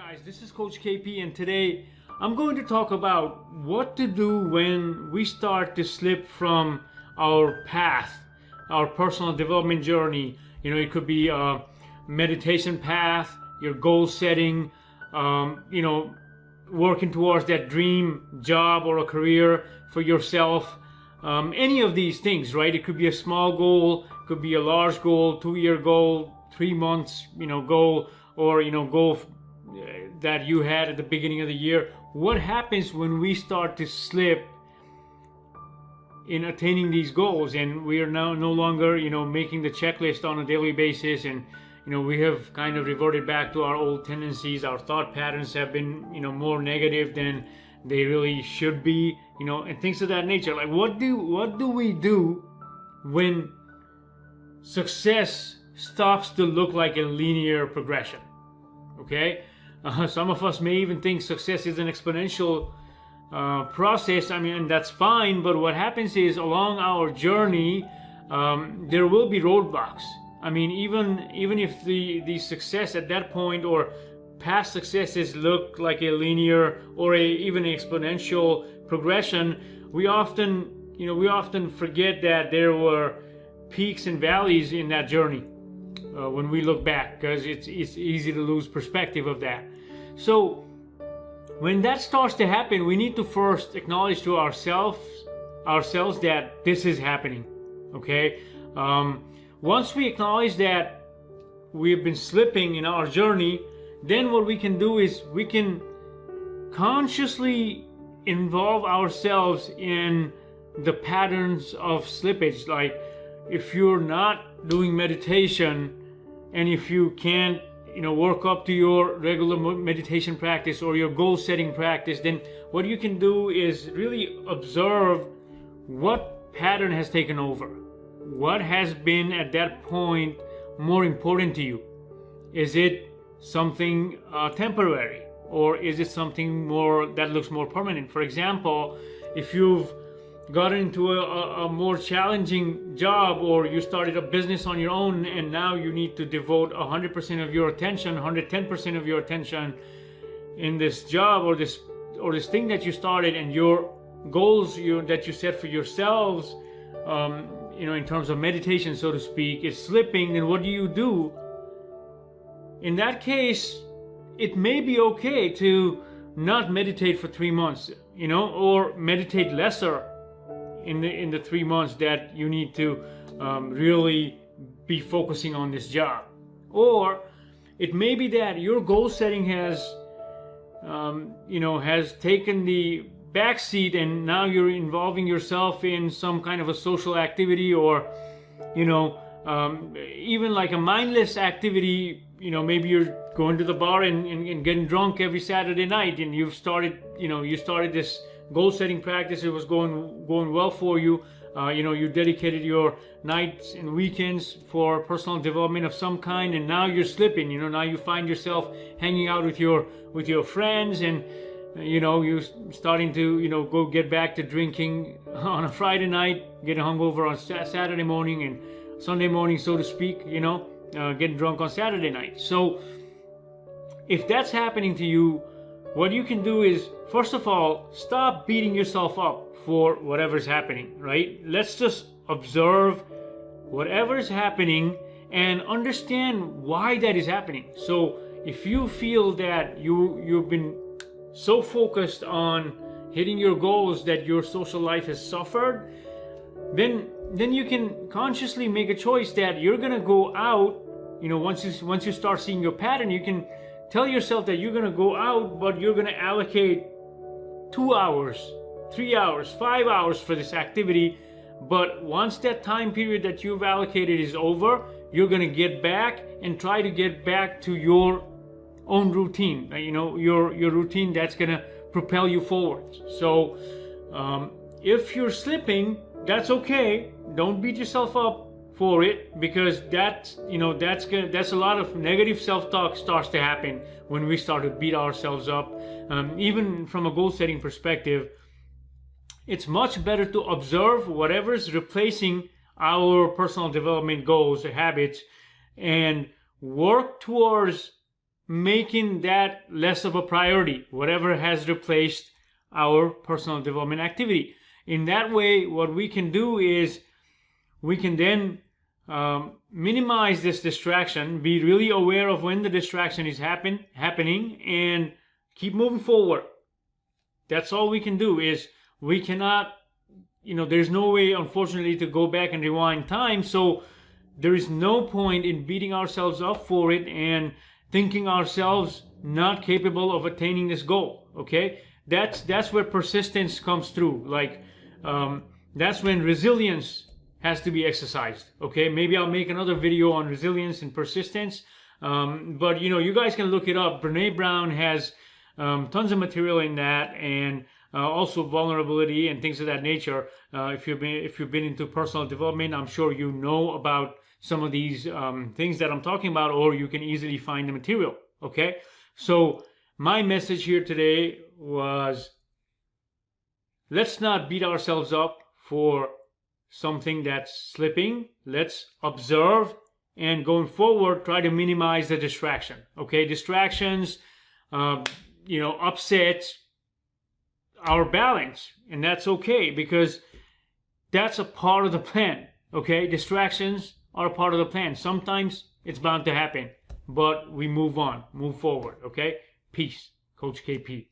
Guys, this is Coach KP, and today I'm going to talk about what to do when we start to slip from our path, our personal development journey. It could be a meditation path, your goal setting, working towards that dream job or a career for yourself. Any of these things, right? It could be a small goal, could be a large goal, 2-year goal, 3 months, goal, or goal that you had at the beginning of the year. What happens when we start to slip in attaining these goals, and we are now no longer making the checklist on a daily basis, and we have kind of reverted back to our old tendencies. Our thought patterns have been more negative than they really should be, and things of that nature. Like, what do we do when success stops to look like a linear progression? Okay, some of us may even think success is an exponential process. And that's fine, but what happens is, along our journey, there will be roadblocks. Even if the success at that point or past successes look like a linear or even an exponential progression, we often forget that there were peaks and valleys in that journey when we look back, because it's easy to lose perspective of that. So when that starts to happen, we need to first acknowledge to ourselves that this is happening. Okay, once we acknowledge that we've been slipping in our journey, then what we can do is we can consciously involve ourselves in the patterns of slippage. Like, if you're not doing meditation, and if you can't work up to your regular meditation practice or your goal setting practice, then what you can do is really observe what pattern has taken over. What has been at that point more important to you? Is it something temporary, or is it something more that looks more permanent? For example, if you've got into a more challenging job, or you started a business on your own, and now you need to devote 100% of your attention, 110% of your attention in this job or this thing that you started, and your goals that you set for yourselves, in terms of meditation, so to speak, is slipping, then what do? In that case, it may be okay to not meditate for 3 months, or meditate lesser in the 3 months that you need to really be focusing on this job. Or it may be that your goal setting has taken the backseat, and now you're involving yourself in some kind of a social activity, or even like a mindless activity. Maybe you're going to the bar and getting drunk every Saturday night, and you started this goal setting practice. It was going well for you. You dedicated your nights and weekends for personal development of some kind, and now you're slipping. Now you find yourself hanging out with your friends, and you starting to go get back to drinking on a Friday night, getting hungover on Saturday morning, and Sunday morning, so to speak. Getting drunk on Saturday night. So if that's happening to you, what you can do is, first of all, stop beating yourself up for whatever's happening, right? Let's just observe whatever's happening and understand why that is happening. So if you feel that you've been so focused on hitting your goals that your social life has suffered, then you can consciously make a choice that you're going to go out. Once you start seeing your pattern, you can tell yourself that you're going to go out, but you're going to allocate 2 hours, 3 hours, 5 hours for this activity. But once that time period that you've allocated is over, you're going to get back and try to get back to your own routine, your routine that's going to propel you forward. So if you're slipping, that's okay. Don't beat yourself up for it, because that's a lot of negative self-talk starts to happen when we start to beat ourselves up. Even from a goal setting perspective, it's much better to observe whatever's replacing our personal development goals or habits, and work towards making that less of a priority, whatever has replaced our personal development activity. In that way, what we can do is we can then minimize this distraction, be really aware of when the distraction is happening, and keep moving forward. That's all we can do. Is we cannot, there's no way, unfortunately, to go back and rewind time. So there is no point in beating ourselves up for it and thinking ourselves not capable of attaining this goal. Okay, that's where persistence comes through. Like that's when resilience has to be exercised. Okay, maybe I'll make another video on resilience and persistence. But you guys can look it up. Brene Brown has tons of material in that, and also vulnerability and things of that nature. If you've been into personal development, I'm sure you know about some of these things that I'm talking about, or you can easily find the material. Okay, so my message here today was, let's not beat ourselves up for something that's slipping. Let's observe, and going forward, try to minimize the distraction. Okay, distractions, upsets our balance, and that's okay, because that's a part of the plan. Okay, distractions are a part of the plan. Sometimes it's bound to happen, but we move on, move forward. Okay, peace. Coach KP.